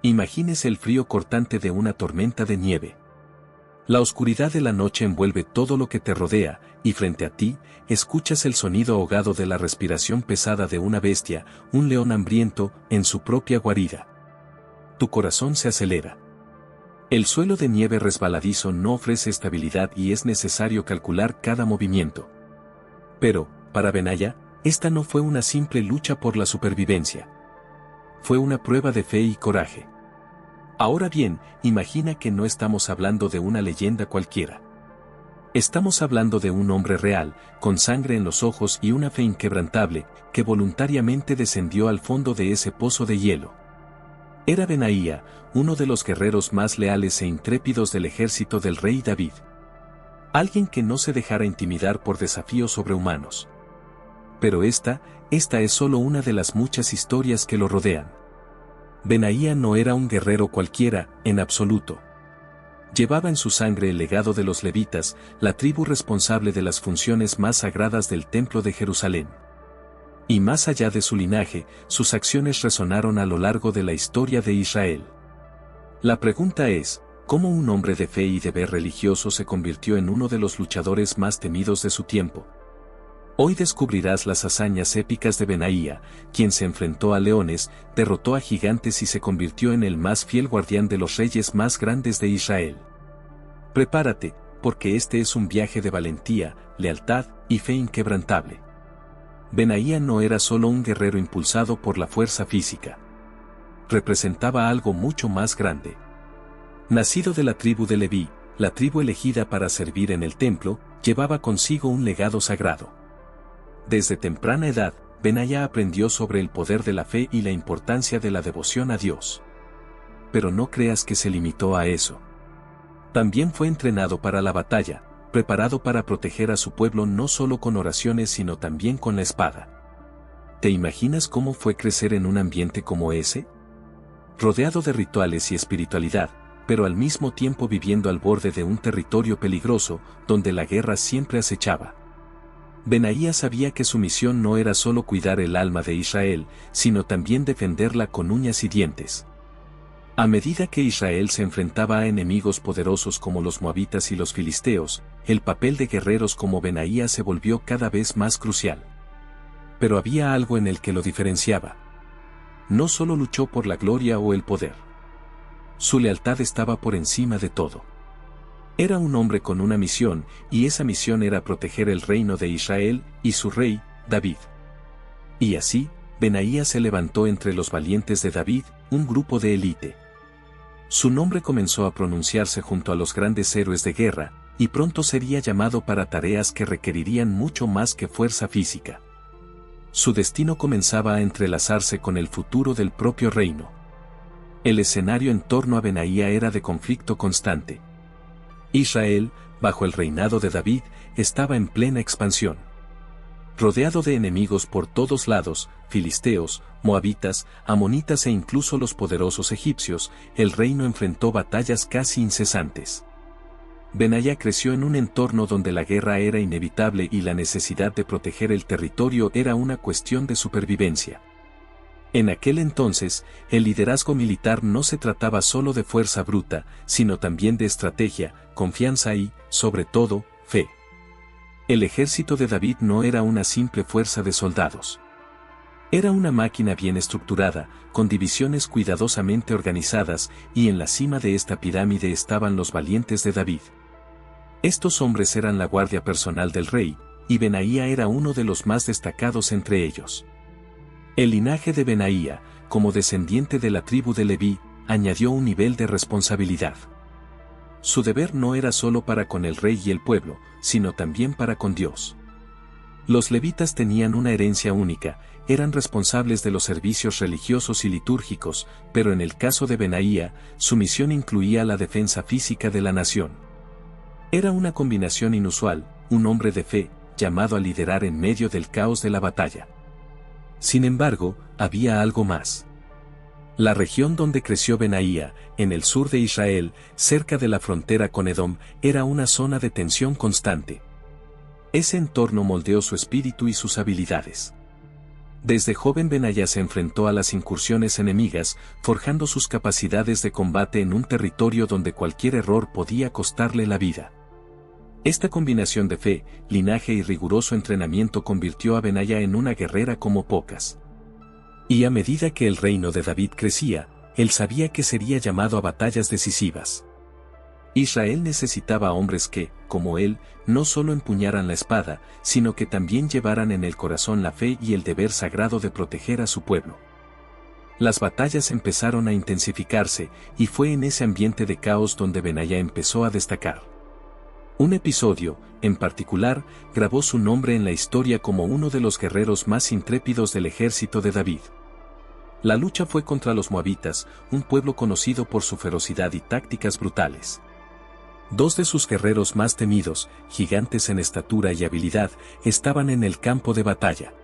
Imagínese el frío cortante de una tormenta de nieve. La oscuridad de la noche envuelve todo lo que te rodea, y frente a ti, escuchas el sonido ahogado de la respiración pesada de una bestia, un león hambriento, en su propia guarida. Tu corazón se acelera. El suelo de nieve resbaladizo no ofrece estabilidad y es necesario calcular cada movimiento. Pero, para Benaya, esta no fue una simple lucha por la supervivencia. Fue una prueba de fe y coraje. Ahora bien, imagina que no estamos hablando de una leyenda cualquiera. Estamos hablando de un hombre real, con sangre en los ojos y una fe inquebrantable, que voluntariamente descendió al fondo de ese pozo de hielo. Era Benaía, uno de los guerreros más leales e intrépidos del ejército del rey David. Alguien que no se dejara intimidar por desafíos sobrehumanos. Pero esta es solo una de las muchas historias que lo rodean. Benaía no era un guerrero cualquiera, en absoluto. Llevaba en su sangre el legado de los levitas, la tribu responsable de las funciones más sagradas del templo de Jerusalén. Y más allá de su linaje, sus acciones resonaron a lo largo de la historia de Israel. La pregunta es, ¿cómo un hombre de fe y deber religioso se convirtió en uno de los luchadores más temidos de su tiempo? Hoy descubrirás las hazañas épicas de Benaía, quien se enfrentó a leones, derrotó a gigantes y se convirtió en el más fiel guardián de los reyes más grandes de Israel. Prepárate, porque este es un viaje de valentía, lealtad y fe inquebrantable. Benaía no era solo un guerrero impulsado por la fuerza física. Representaba algo mucho más grande. Nacido de la tribu de Leví, la tribu elegida para servir en el templo, llevaba consigo un legado sagrado. Desde temprana edad, Benaía aprendió sobre el poder de la fe y la importancia de la devoción a Dios. Pero no creas que se limitó a eso. También fue entrenado para la batalla, preparado para proteger a su pueblo no solo con oraciones sino también con la espada. ¿Te imaginas cómo fue crecer en un ambiente como ese? Rodeado de rituales y espiritualidad, pero al mismo tiempo viviendo al borde de un territorio peligroso, donde la guerra siempre acechaba. Benaía sabía que su misión no era solo cuidar el alma de Israel, sino también defenderla con uñas y dientes. A medida que Israel se enfrentaba a enemigos poderosos como los moabitas y los filisteos, el papel de guerreros como Benaía se volvió cada vez más crucial. Pero había algo en el que lo diferenciaba. No solo luchó por la gloria o el poder. Su lealtad estaba por encima de todo. Era un hombre con una misión, y esa misión era proteger el reino de Israel y su rey, David. Y así, Benaía se levantó entre los valientes de David, un grupo de élite. Su nombre comenzó a pronunciarse junto a los grandes héroes de guerra, y pronto sería llamado para tareas que requerirían mucho más que fuerza física. Su destino comenzaba a entrelazarse con el futuro del propio reino. El escenario en torno a Benaía era de conflicto constante. Israel, bajo el reinado de David, estaba en plena expansión. Rodeado de enemigos por todos lados, filisteos, moabitas, amonitas e incluso los poderosos egipcios, el reino enfrentó batallas casi incesantes. Benaía creció en un entorno donde la guerra era inevitable y la necesidad de proteger el territorio era una cuestión de supervivencia. En aquel entonces, el liderazgo militar no se trataba solo de fuerza bruta, sino también de estrategia, confianza y, sobre todo, fe. El ejército de David no era una simple fuerza de soldados. Era una máquina bien estructurada, con divisiones cuidadosamente organizadas, y en la cima de esta pirámide estaban los valientes de David. Estos hombres eran la guardia personal del rey, y Benaía era uno de los más destacados entre ellos. El linaje de Benaía, como descendiente de la tribu de Leví, añadió un nivel de responsabilidad. Su deber no era solo para con el rey y el pueblo, sino también para con Dios. Los levitas tenían una herencia única, eran responsables de los servicios religiosos y litúrgicos, pero en el caso de Benaía, su misión incluía la defensa física de la nación. Era una combinación inusual, un hombre de fe, llamado a liderar en medio del caos de la batalla. Sin embargo, había algo más. La región donde creció Benaía, en el sur de Israel, cerca de la frontera con Edom, era una zona de tensión constante. Ese entorno moldeó su espíritu y sus habilidades. Desde joven Benaya se enfrentó a las incursiones enemigas, forjando sus capacidades de combate en un territorio donde cualquier error podía costarle la vida. Esta combinación de fe, linaje y riguroso entrenamiento convirtió a Benaya en una guerrera como pocas. Y a medida que el reino de David crecía, él sabía que sería llamado a batallas decisivas. Israel necesitaba hombres que, como él, no solo empuñaran la espada, sino que también llevaran en el corazón la fe y el deber sagrado de proteger a su pueblo. Las batallas empezaron a intensificarse, y fue en ese ambiente de caos donde Benaya empezó a destacar. Un episodio, en particular, grabó su nombre en la historia como uno de los guerreros más intrépidos del ejército de David. La lucha fue contra los moabitas, un pueblo conocido por su ferocidad y tácticas brutales. Dos de sus guerreros más temidos, gigantes en estatura y habilidad, estaban en el campo de batalla.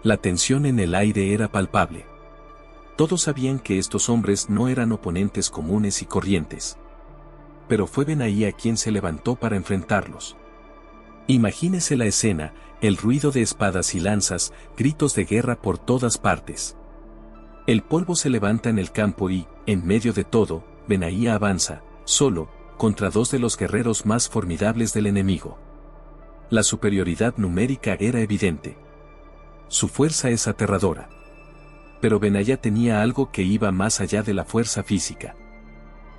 La tensión en el aire era palpable. Todos sabían que estos hombres no eran oponentes comunes y corrientes. Pero fue Benaía quien se levantó para enfrentarlos. Imagínese la escena, el ruido de espadas y lanzas, gritos de guerra por todas partes. El polvo se levanta en el campo y, en medio de todo, Benaía avanza, solo, contra dos de los guerreros más formidables del enemigo. La superioridad numérica era evidente. Su fuerza es aterradora. Pero Benaya tenía algo que iba más allá de la fuerza física.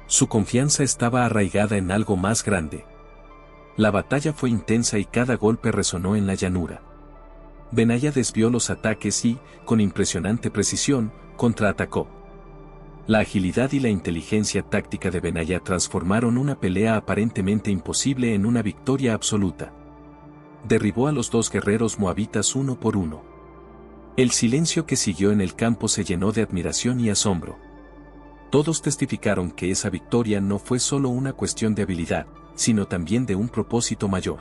Su confianza estaba arraigada en algo más grande. La batalla fue intensa y cada golpe resonó en la llanura. Benaya desvió los ataques y, con impresionante precisión, contraatacó. La agilidad y la inteligencia táctica de Benaya transformaron una pelea aparentemente imposible en una victoria absoluta. Derribó a los dos guerreros moabitas uno por uno. El silencio que siguió en el campo se llenó de admiración y asombro. Todos testificaron que esa victoria no fue solo una cuestión de habilidad, sino también de un propósito mayor.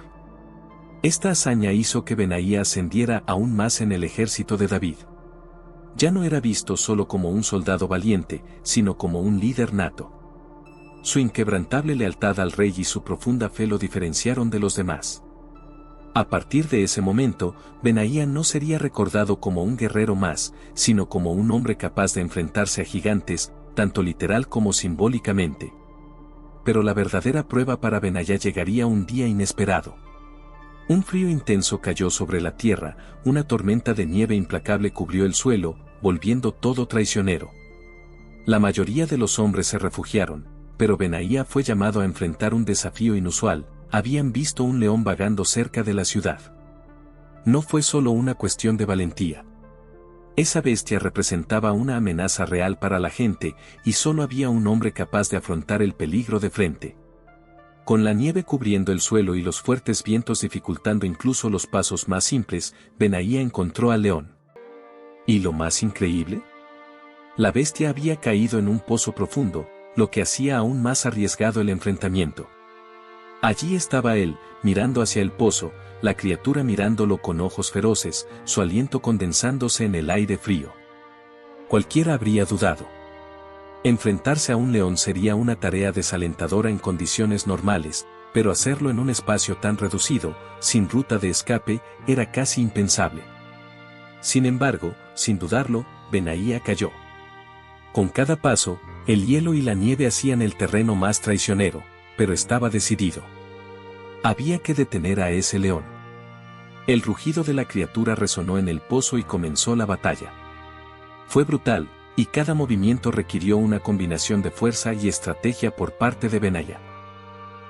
Esta hazaña hizo que Benaía ascendiera aún más en el ejército de David. Ya no era visto solo como un soldado valiente, sino como un líder nato. Su inquebrantable lealtad al rey y su profunda fe lo diferenciaron de los demás. A partir de ese momento, Benaía no sería recordado como un guerrero más, sino como un hombre capaz de enfrentarse a gigantes, tanto literal como simbólicamente. Pero la verdadera prueba para Benaya llegaría un día inesperado. Un frío intenso cayó sobre la tierra, una tormenta de nieve implacable cubrió el suelo, volviendo todo traicionero. La mayoría de los hombres se refugiaron, pero Benaía fue llamado a enfrentar un desafío inusual. Habían visto un león vagando cerca de la ciudad. No fue solo una cuestión de valentía. Esa bestia representaba una amenaza real para la gente, y solo había un hombre capaz de afrontar el peligro de frente. Con la nieve cubriendo el suelo y los fuertes vientos dificultando incluso los pasos más simples, Benaía encontró al león. ¿Y lo más increíble? La bestia había caído en un pozo profundo, lo que hacía aún más arriesgado el enfrentamiento. Allí estaba él, mirando hacia el pozo, la criatura mirándolo con ojos feroces, su aliento condensándose en el aire frío. Cualquiera habría dudado. Enfrentarse a un león sería una tarea desalentadora en condiciones normales, pero hacerlo en un espacio tan reducido, sin ruta de escape, era casi impensable. Sin embargo, sin dudarlo, Benaía cayó. Con cada paso, el hielo y la nieve hacían el terreno más traicionero, pero estaba decidido. Había que detener a ese león. El rugido de la criatura resonó en el pozo y comenzó la batalla. Fue brutal, y cada movimiento requirió una combinación de fuerza y estrategia por parte de Benaya.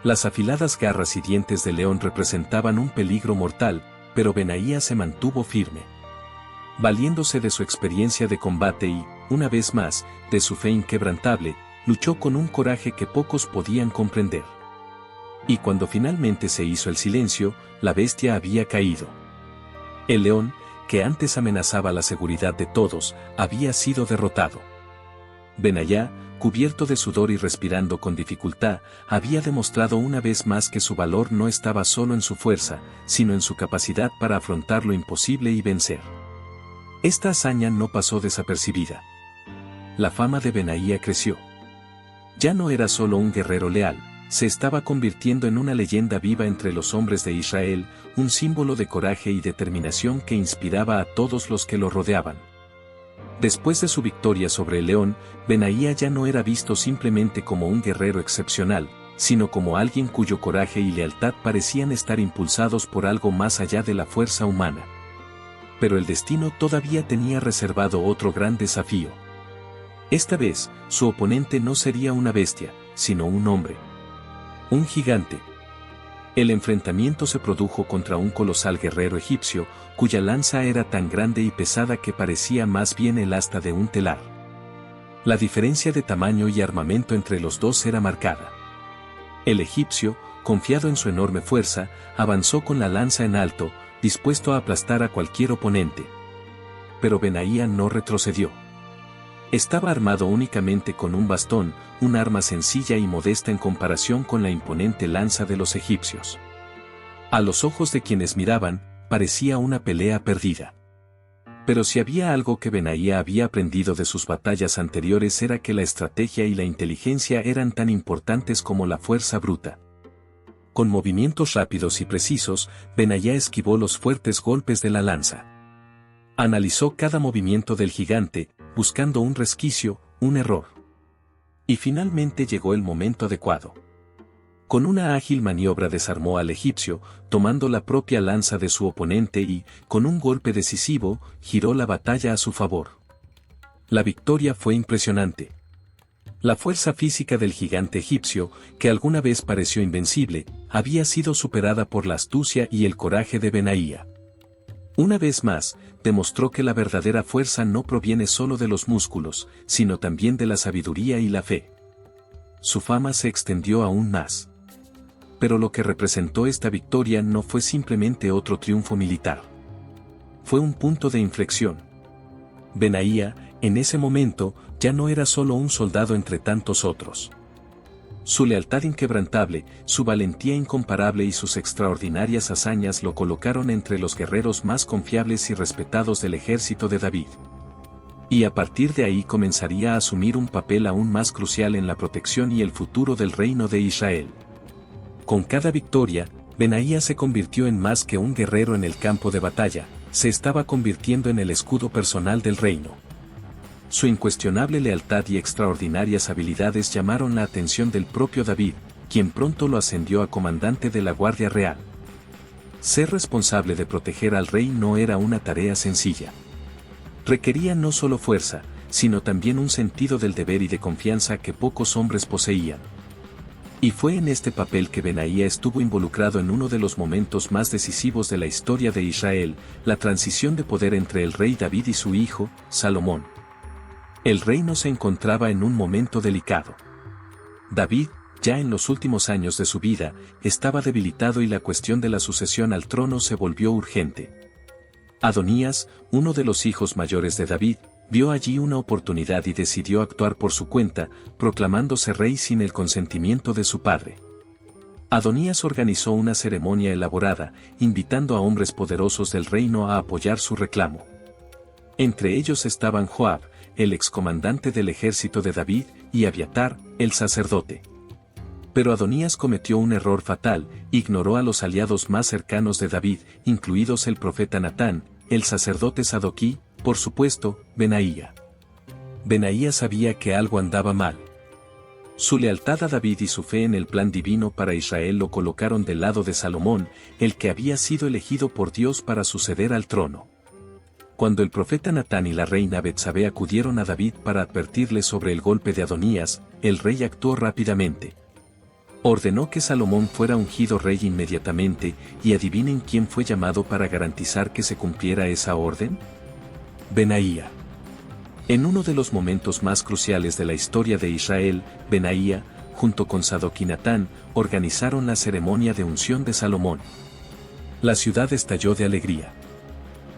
Las afiladas garras y dientes del león representaban un peligro mortal, pero Benaía se mantuvo firme. Valiéndose de su experiencia de combate y, una vez más, de su fe inquebrantable, luchó con un coraje que pocos podían comprender. Y cuando finalmente se hizo el silencio, la bestia había caído. El león, que antes amenazaba la seguridad de todos, había sido derrotado. Benaya, cubierto de sudor y respirando con dificultad, había demostrado una vez más que su valor no estaba solo en su fuerza, sino en su capacidad para afrontar lo imposible y vencer. Esta hazaña no pasó desapercibida. La fama de Benaía creció. Ya no era solo un guerrero leal, se estaba convirtiendo en una leyenda viva entre los hombres de Israel, un símbolo de coraje y determinación que inspiraba a todos los que lo rodeaban. Después de su victoria sobre el león, Benaía ya no era visto simplemente como un guerrero excepcional, sino como alguien cuyo coraje y lealtad parecían estar impulsados por algo más allá de la fuerza humana. Pero el destino todavía tenía reservado otro gran desafío. Esta vez, su oponente no sería una bestia, sino un hombre. Un gigante. El enfrentamiento se produjo contra un colosal guerrero egipcio, cuya lanza era tan grande y pesada que parecía más bien el asta de un telar. La diferencia de tamaño y armamento entre los dos era marcada. El egipcio, confiado en su enorme fuerza, avanzó con la lanza en alto, dispuesto a aplastar a cualquier oponente. Pero Benaía no retrocedió. Estaba armado únicamente con un bastón, un arma sencilla y modesta en comparación con la imponente lanza de los egipcios. A los ojos de quienes miraban, parecía una pelea perdida. Pero si había algo que Benaía había aprendido de sus batallas anteriores era que la estrategia y la inteligencia eran tan importantes como la fuerza bruta. Con movimientos rápidos y precisos, Benaía esquivó los fuertes golpes de la lanza. Analizó cada movimiento del gigante, buscando un resquicio, un error. Y finalmente llegó el momento adecuado. Con una ágil maniobra desarmó al egipcio, tomando la propia lanza de su oponente y, con un golpe decisivo, giró la batalla a su favor. La victoria fue impresionante. La fuerza física del gigante egipcio, que alguna vez pareció invencible, había sido superada por la astucia y el coraje de Benaía. Una vez más, demostró que la verdadera fuerza no proviene solo de los músculos, sino también de la sabiduría y la fe. Su fama se extendió aún más. Pero lo que representó esta victoria no fue simplemente otro triunfo militar. Fue un punto de inflexión. Benaía, en ese momento, ya no era solo un soldado entre tantos otros. Su lealtad inquebrantable, su valentía incomparable y sus extraordinarias hazañas lo colocaron entre los guerreros más confiables y respetados del ejército de David. Y a partir de ahí comenzaría a asumir un papel aún más crucial en la protección y el futuro del reino de Israel. Con cada victoria, Benaía se convirtió en más que un guerrero en el campo de batalla, se estaba convirtiendo en el escudo personal del reino. Su incuestionable lealtad y extraordinarias habilidades llamaron la atención del propio David, quien pronto lo ascendió a comandante de la Guardia Real. Ser responsable de proteger al rey no era una tarea sencilla. Requería no solo fuerza, sino también un sentido del deber y de confianza que pocos hombres poseían. Y fue en este papel que Benaía estuvo involucrado en uno de los momentos más decisivos de la historia de Israel, la transición de poder entre el rey David y su hijo, Salomón. El reino se encontraba en un momento delicado. David, ya en los últimos años de su vida, estaba debilitado y la cuestión de la sucesión al trono se volvió urgente. Adonías, uno de los hijos mayores de David, vio allí una oportunidad y decidió actuar por su cuenta, proclamándose rey sin el consentimiento de su padre. Adonías organizó una ceremonia elaborada, invitando a hombres poderosos del reino a apoyar su reclamo. Entre ellos estaban Joab, el excomandante del ejército de David, y Abiatar, el sacerdote. Pero Adonías cometió un error fatal, ignoró a los aliados más cercanos de David, incluidos el profeta Natán, el sacerdote Sadoquí, por supuesto, Benaía. Benaía sabía que algo andaba mal. Su lealtad a David y su fe en el plan divino para Israel lo colocaron del lado de Salomón, el que había sido elegido por Dios para suceder al trono. Cuando el profeta Natán y la reina Betsabé acudieron a David para advertirle sobre el golpe de Adonías, el rey actuó rápidamente. Ordenó que Salomón fuera ungido rey inmediatamente, y adivinen quién fue llamado para garantizar que se cumpliera esa orden. Benaía. En uno de los momentos más cruciales de la historia de Israel, Benaía, junto con Sadoc y Natán, organizaron la ceremonia de unción de Salomón. La ciudad estalló de alegría.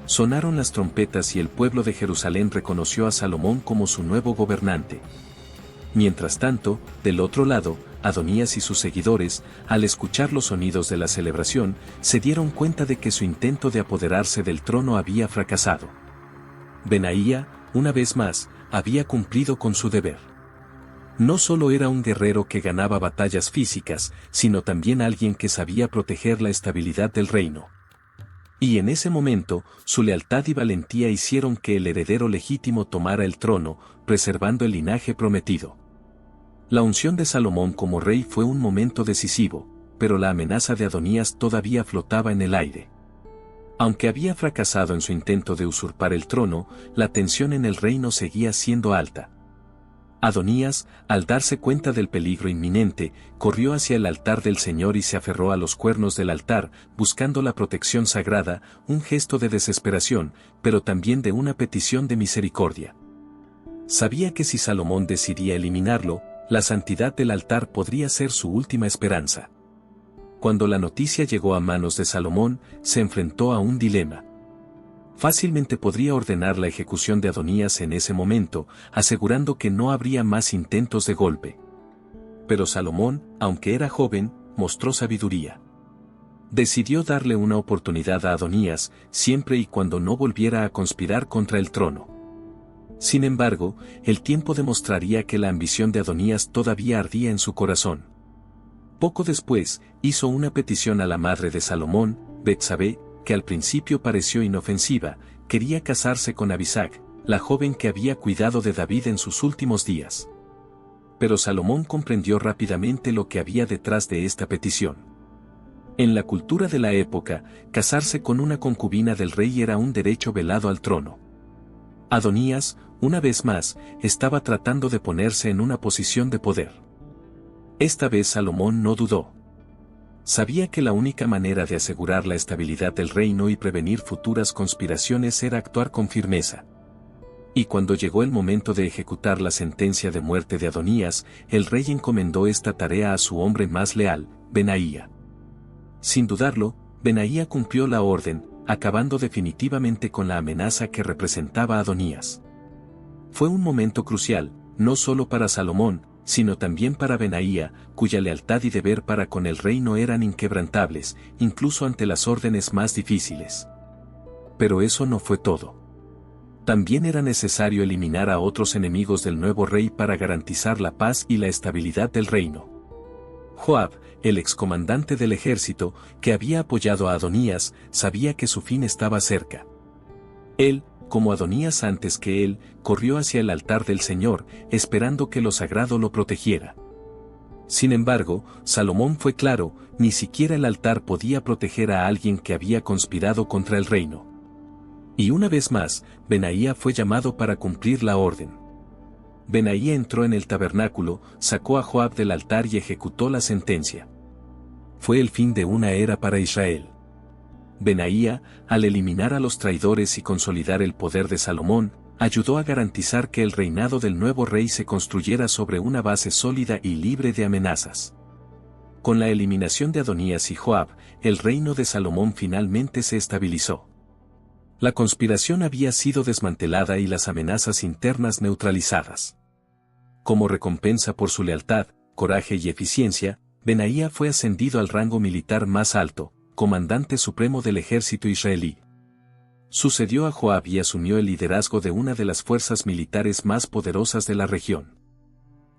Sonaron las trompetas y el pueblo de Jerusalén reconoció a Salomón como su nuevo gobernante. Mientras tanto, del otro lado, Adonías y sus seguidores, al escuchar los sonidos de la celebración, se dieron cuenta de que su intento de apoderarse del trono había fracasado. Benaía, una vez más, había cumplido con su deber. No solo era un guerrero que ganaba batallas físicas, sino también alguien que sabía proteger la estabilidad del reino. Y en ese momento, su lealtad y valentía hicieron que el heredero legítimo tomara el trono, preservando el linaje prometido. La unción de Salomón como rey fue un momento decisivo, pero la amenaza de Adonías todavía flotaba en el aire. Aunque había fracasado en su intento de usurpar el trono, la tensión en el reino seguía siendo alta. Adonías, al darse cuenta del peligro inminente, corrió hacia el altar del Señor y se aferró a los cuernos del altar, buscando la protección sagrada, un gesto de desesperación, pero también de una petición de misericordia. Sabía que si Salomón decidía eliminarlo, la santidad del altar podría ser su última esperanza. Cuando la noticia llegó a manos de Salomón, se enfrentó a un dilema. Fácilmente podría ordenar la ejecución de Adonías en ese momento, asegurando que no habría más intentos de golpe. Pero Salomón, aunque era joven, mostró sabiduría. Decidió darle una oportunidad a Adonías, siempre y cuando no volviera a conspirar contra el trono. Sin embargo, el tiempo demostraría que la ambición de Adonías todavía ardía en su corazón. Poco después, hizo una petición a la madre de Salomón, Betsabé, que al principio pareció inofensiva. Quería casarse con Abisag, la joven que había cuidado de David en sus últimos días. Pero Salomón comprendió rápidamente lo que había detrás de esta petición. En la cultura de la época, casarse con una concubina del rey era un derecho velado al trono. Adonías, una vez más, estaba tratando de ponerse en una posición de poder. Esta vez Salomón no dudó. Sabía que la única manera de asegurar la estabilidad del reino y prevenir futuras conspiraciones era actuar con firmeza. Y cuando llegó el momento de ejecutar la sentencia de muerte de Adonías, el rey encomendó esta tarea a su hombre más leal, Benaía. Sin dudarlo, Benaía cumplió la orden, acabando definitivamente con la amenaza que representaba Adonías. Fue un momento crucial, no solo para Salomón, sino también para Benaía, cuya lealtad y deber para con el reino eran inquebrantables, incluso ante las órdenes más difíciles. Pero eso no fue todo. También era necesario eliminar a otros enemigos del nuevo rey para garantizar la paz y la estabilidad del reino. Joab, el excomandante del ejército, que había apoyado a Adonías, sabía que su fin estaba cerca. Él, como Adonías antes que él, corrió hacia el altar del Señor, esperando que lo sagrado lo protegiera. Sin embargo, Salomón fue claro, ni siquiera el altar podía proteger a alguien que había conspirado contra el reino. Y una vez más, Benaía fue llamado para cumplir la orden. Benaía entró en el tabernáculo, sacó a Joab del altar y ejecutó la sentencia. Fue el fin de una era para Israel. Benaía, al eliminar a los traidores y consolidar el poder de Salomón, ayudó a garantizar que el reinado del nuevo rey se construyera sobre una base sólida y libre de amenazas. Con la eliminación de Adonías y Joab, el reino de Salomón finalmente se estabilizó. La conspiración había sido desmantelada y las amenazas internas neutralizadas. Como recompensa por su lealtad, coraje y eficiencia, Benaía fue ascendido al rango militar más alto, comandante supremo del ejército israelí. Sucedió a Joab y asumió el liderazgo de una de las fuerzas militares más poderosas de la región.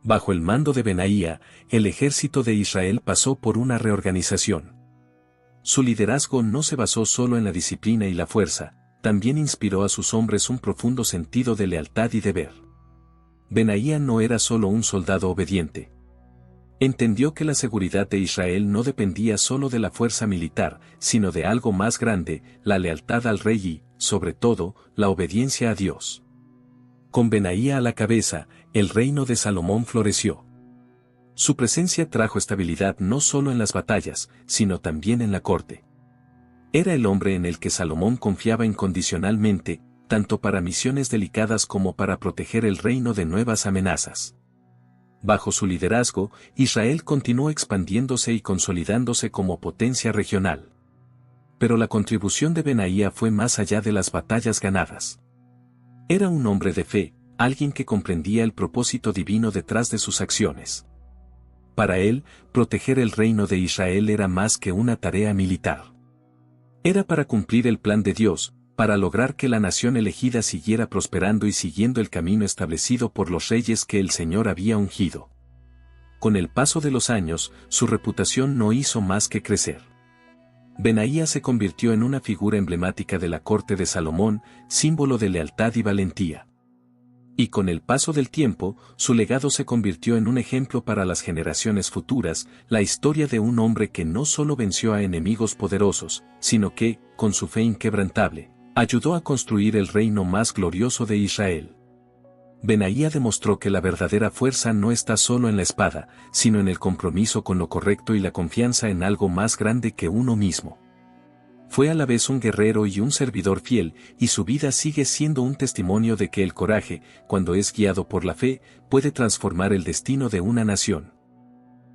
Bajo el mando de Benaía, el ejército de Israel pasó por una reorganización. Su liderazgo no se basó solo en la disciplina y la fuerza, también inspiró a sus hombres un profundo sentido de lealtad y deber. Benaía no era solo un soldado obediente. Entendió que la seguridad de Israel no dependía solo de la fuerza militar, sino de algo más grande, la lealtad al rey y, sobre todo, la obediencia a Dios. Con Benaía a la cabeza, el reino de Salomón floreció. Su presencia trajo estabilidad no solo en las batallas, sino también en la corte. Era el hombre en el que Salomón confiaba incondicionalmente, tanto para misiones delicadas como para proteger el reino de nuevas amenazas. Bajo su liderazgo, Israel continuó expandiéndose y consolidándose como potencia regional. Pero la contribución de Benaía fue más allá de las batallas ganadas. Era un hombre de fe, alguien que comprendía el propósito divino detrás de sus acciones. Para él, proteger el reino de Israel era más que una tarea militar. Era para cumplir el plan de Dios, para lograr que la nación elegida siguiera prosperando y siguiendo el camino establecido por los reyes que el Señor había ungido. Con el paso de los años, su reputación no hizo más que crecer. Benaía se convirtió en una figura emblemática de la corte de Salomón, símbolo de lealtad y valentía. Y con el paso del tiempo, su legado se convirtió en un ejemplo para las generaciones futuras, la historia de un hombre que no solo venció a enemigos poderosos, sino que, con su fe inquebrantable, ayudó a construir el reino más glorioso de Israel. Benaía demostró que la verdadera fuerza no está solo en la espada, sino en el compromiso con lo correcto y la confianza en algo más grande que uno mismo. Fue a la vez un guerrero y un servidor fiel, y su vida sigue siendo un testimonio de que el coraje, cuando es guiado por la fe, puede transformar el destino de una nación.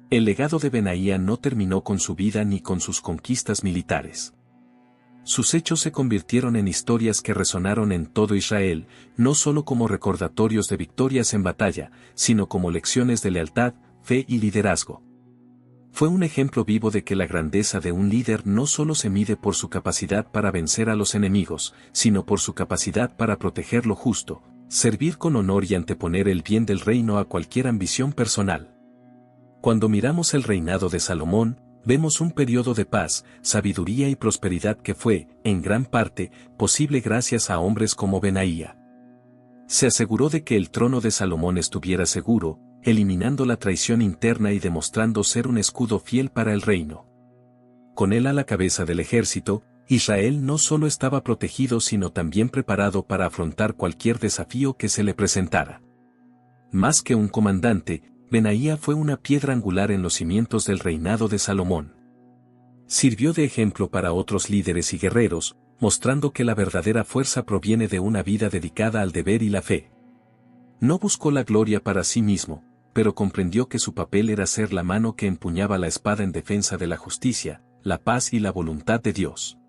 El legado de Benaía no terminó con su vida ni con sus conquistas militares. Sus hechos se convirtieron en historias que resonaron en todo Israel, no solo como recordatorios de victorias en batalla, sino como lecciones de lealtad, fe y liderazgo. Fue un ejemplo vivo de que la grandeza de un líder no solo se mide por su capacidad para vencer a los enemigos, sino por su capacidad para proteger lo justo, servir con honor y anteponer el bien del reino a cualquier ambición personal. Cuando miramos el reinado de Salomón, vemos un periodo de paz, sabiduría y prosperidad que fue, en gran parte, posible gracias a hombres como Benaía. Se aseguró de que el trono de Salomón estuviera seguro, eliminando la traición interna y demostrando ser un escudo fiel para el reino. Con él a la cabeza del ejército, Israel no solo estaba protegido sino también preparado para afrontar cualquier desafío que se le presentara. Más que un comandante, Benaía fue una piedra angular en los cimientos del reinado de Salomón. Sirvió de ejemplo para otros líderes y guerreros, mostrando que la verdadera fuerza proviene de una vida dedicada al deber y la fe. No buscó la gloria para sí mismo, pero comprendió que su papel era ser la mano que empuñaba la espada en defensa de la justicia, la paz y la voluntad de Dios.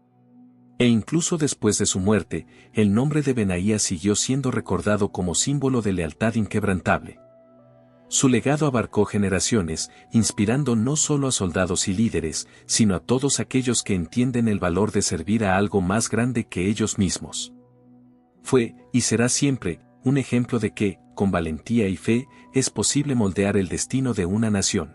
E incluso después de su muerte, el nombre de Benaía siguió siendo recordado como símbolo de lealtad inquebrantable. Su legado abarcó generaciones, inspirando no solo a soldados y líderes, sino a todos aquellos que entienden el valor de servir a algo más grande que ellos mismos. Fue, y será siempre, un ejemplo de que, con valentía y fe, es posible moldear el destino de una nación.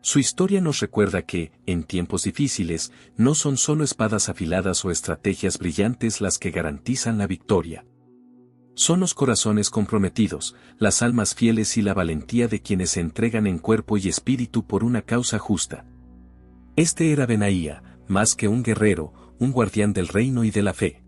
Su historia nos recuerda que, en tiempos difíciles, no son solo espadas afiladas o estrategias brillantes las que garantizan la victoria. Son los corazones comprometidos, las almas fieles y la valentía de quienes se entregan en cuerpo y espíritu por una causa justa. Este era Benaía, más que un guerrero, un guardián del reino y de la fe.